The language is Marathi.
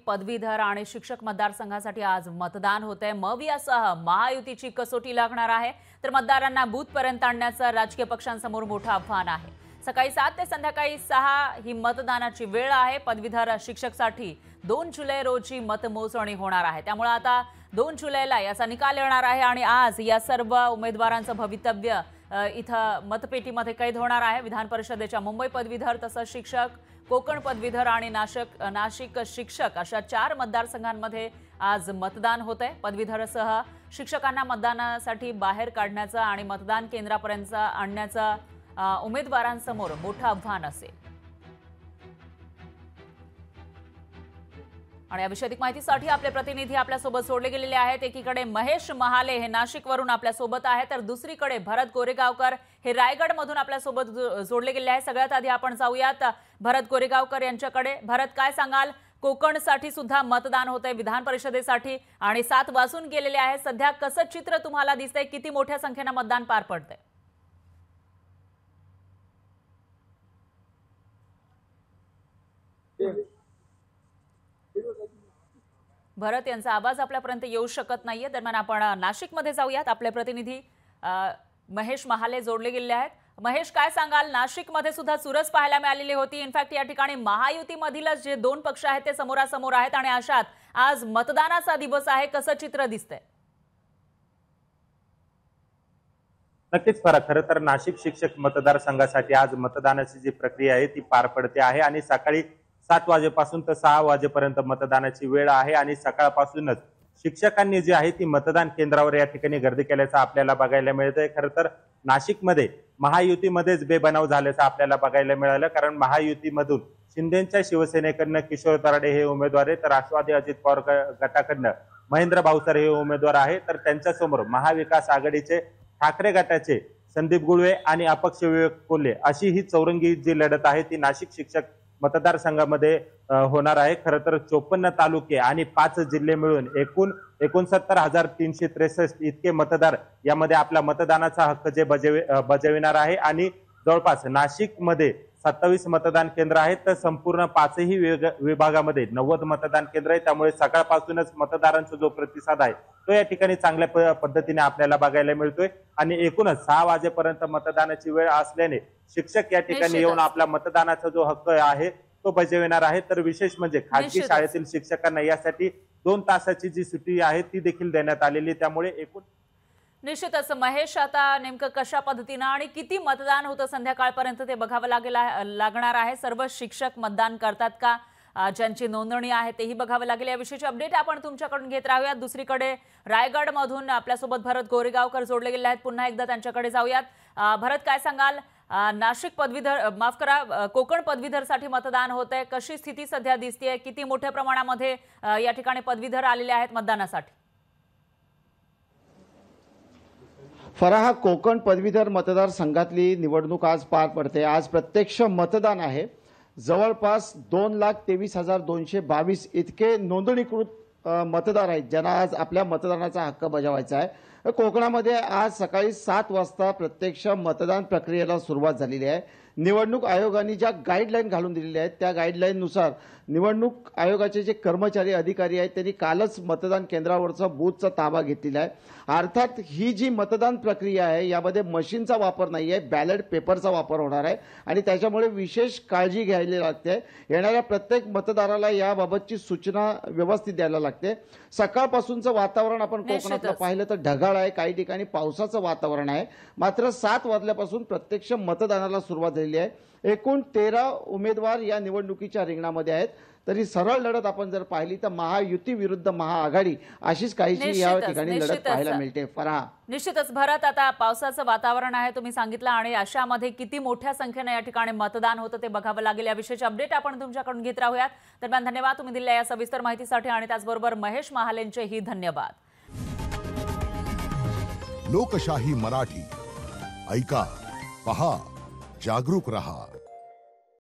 पदवीधर आणि शिक्षक मतदारसंघासाठी आज मतदान होतंय। मव यासह महायुतीची कसोटी लागणार आहे, तर मतदारांना बूथपर्यंत आणण्याचं राजकीय पक्षांसमोर मोठं आव्हान आहे। सकाळी 7 ते संध्याकाळी 6 ही मतदानाची वेळ आहे। पदवीधर शिक्षकसाठी 2 जुलै रोजी मतमोजणी होणार आहे, त्यामुळे आता 2 जुलैला याचा निकाल येणार आहे आणि आज या सर्व उमेदवारांचं भवितव्य इथं मतपेटीमध्ये कैद होणार आहे। विधान परिषदेच्या मुंबई पदवीधर तसंच शिक्षक, कोकण पदवीधर आणि नाशिक शिक्षक अशा 4 मतदारसंघांमध्ये आज मतदान होतंय। पदवीधरसह शिक्षकांना मतदानासाठी बाहेर काढण्याचं आणि मतदान केंद्रापर्यंत आणण्याचं उमेदवारांसमोर मोठं आव्हान असेल। आणि याविषयी अधिक माहितीसाठी आपले प्रतिनिधी आपल्यासोबत जोडले गेलेले आहेत। एकीकडे महेश महाले हे नाशिकवरून आपल्यासोबत आहेत, तर दुसरीकडे भरत गोरेगावकर हे रायगडमधून आपल्यासोबत जोडले गेले आहेत। सगळ्यात आधी आपण जाऊयात भरत गोरेगावकर यांच्याकडे। भरत, काय सांगाल? कोकणसाठी सुद्धा मतदान होतंय, विधान परिषदेसाठी, आणि 7 वाजून गेलेले आहे। सध्या कसं चित्र तुम्हाला दिसतंय? किती मोठ्या संख्येने मतदान पार पडतंय? भरत यांचा आवाज आपल्यापर्यंत येऊ शकत नाहीये। दरम्यान आपण नाशिकमध्ये जाऊयात। आपले प्रतिनिधी महेश महाले जोडले गेले आहेत। महेश, काय सांगाल? नाशिकमध्ये सुद्धा चुरस पाहायला मिळालेली होती। इनफॅक्ट या ठिकाणी महायुतीमधीलच जे 2 पक्ष आहेत ते समोरासमोर आहेत आणि अशात आज मतदानाचा दिवस आहे। कसं चित्र दिसतंय? नक्कीच खरं तर नाशिक शिक्षक मतदारसंघासाठी आज मतदानाची जी प्रक्रिया आहे ती पार पडते आहे आणि सकाळी 7 वाजेपासून तर 6 वाजेपर्यंत मतदानाची वेळ आहे आणि सकाळपासूनच शिक्षकांनी जी आहे ती मतदान केंद्रावर या ठिकाणी गर्दी केल्याचं आपल्याला बघायला मिळतंय। खरं तर नाशिकमध्ये महायुतीमध्येच बेबनाव झाल्याचं आपल्याला बघायला मिळालं, कारण महायुतीमधून शिंदेच्या शिवसेनेकडनं किशोर तराडे हे उमेदवार आहेत, तर राष्ट्रवादी अजित पवार गटाकडनं महेंद्र भावसार हे उमेदवार आहेत, तर त्यांच्यासमोर महाविकास आघाडीचे ठाकरे गटाचे संदीप गुळवे आणि अपक्ष विवेक कोल्हे अशी ही चौरंगी जी लढत आहे ती नाशिक शिक्षक मतदारसंघामध्ये होणार आहे। खरं तर 54 तालुके आणि 5 जिल्हे मिळून एकूण 69,363 इतके मतदार यामध्ये आपला मतदानाचा हक्क जे बजाविणार आहे आणि जवळपास नाशिकमध्ये 27 मतदान केंद्र आहेत, तर संपूर्ण 5ही विभागामध्ये 90 मतदान केंद्र आहे। त्यामुळे सकाळपासूनच मतदारांचा जो प्रतिसाद आहे तो या ठिकाणी चांगल्या पद्धतीने आपल्याला बघायला मिळतोय आणि एकूणच 6 वाजेपर्यंत मतदानाची वेळ असल्याने शिक्षक या ठिकाणी येऊन आपला मतदानाचा जो हक्क आहे तो बजावणार आहे। तर विशेष म्हणजे खासगी शाळेतील शिक्षकांना यासाठी 2 तासाची जी सुट्टी आहे ती देखील देण्यात आलेली, त्यामुळे एकूण निश्चितच महेश, आता नेमकं कशा पद्धतीने आणि किती मतदान होतं संध्याकाळपर्यंत ते बघावं लागणार आहे। सर्व शिक्षक मतदान करतात का, ज्यांची नोंदणी आहे तेही बघावं लागेल। याविषयीची अपडेट आपण तुमच्याकडून घेत राहूयात। दुसरीकडे रायगडमधून आपल्यासोबत भरत गोरेगावकर जोडले गेले आहेत, पुन्हा एकदा त्यांच्याकडे जाऊयात। भरत, काय सांगाल? नाशिक पदवीधर, माफ करा, कोकण पदवीधरसाठी मतदान होतंय, कशी स्थिती सध्या दिसतेय? किती मोठ्या प्रमाणामध्ये या ठिकाणी पदवीधर आलेले आहेत मतदानासाठी? फराह, कोकण पदवीधर मतदारसंघातली निवडणूक आज पार पडते। आज प्रत्यक्ष मतदान आहे। जवळपास 2,23,222 इतके नोंदणीकृत मतदार आहेत ज्यांना आज आपल्या मतदानाचा हक्क बजावायचा आहे। कोकणामध्ये आज सकाळी 7 वाजता प्रत्यक्ष मतदान प्रक्रियेला सुरुवात झालेली आहे। निवडणूक आयोगाने ज्या गाईडलाईन घालून दिलेल्या आहेत त्या गाईडलाईननुसार निवडणूक आयोगाचे जे कर्मचारी अधिकारी आहेत त्यांनी कालच मतदान केंद्रावरचा बूथचा ताबा घेतलेला आहे। अर्थात ही जी मतदान प्रक्रिया आहे यामध्ये मशीनचा वापर नाही आहे, बॅलेट पेपरचा वापर होणार आहे आणि त्याच्यामुळे विशेष काळजी घ्यायला लागते। येणाऱ्या प्रत्येक मतदाराला याबाबतची सूचना व्यवस्थित द्यायला लागते। सकाळपासूनचं वातावरण आपण कोकणातलं पाहिलं तर ढगाळ आहे, काही ठिकाणी पावसाचं वातावरण आहे। मात्र 7 वाजल्यापासून प्रत्यक्ष मतदानाला सुरुवात झालेली आहे। एकूण 13 उमेदवार या निवडणुकीच्या रिंगणामध्ये आहेत। तरी सरळ लढत आपण जर पाहिली तर महायुती विरुद्ध महाआघाडी अशीच काहीशी या ठिकाणी लढत पाहायला मिळते। फराह, निश्चितच भरत, आता पावसाचं वातावरण आहे तुम्ही सांगितलं आणि अशामध्ये किती मोठ्या संख्येने या ठिकाणी मतदान होतं ते बघावं लागेल। याविषयीची अपडेट आपण तुमच्याकडून घेत राहूयात। दरम्यान धन्यवाद तुम्ही दिलेल्या या सविस्तर माहितीसाठी आणि त्याचबरोबर महेश महालेंचेही धन्यवाद। लोकशाही मराठी ऐका, पहा, जागरूक रहा।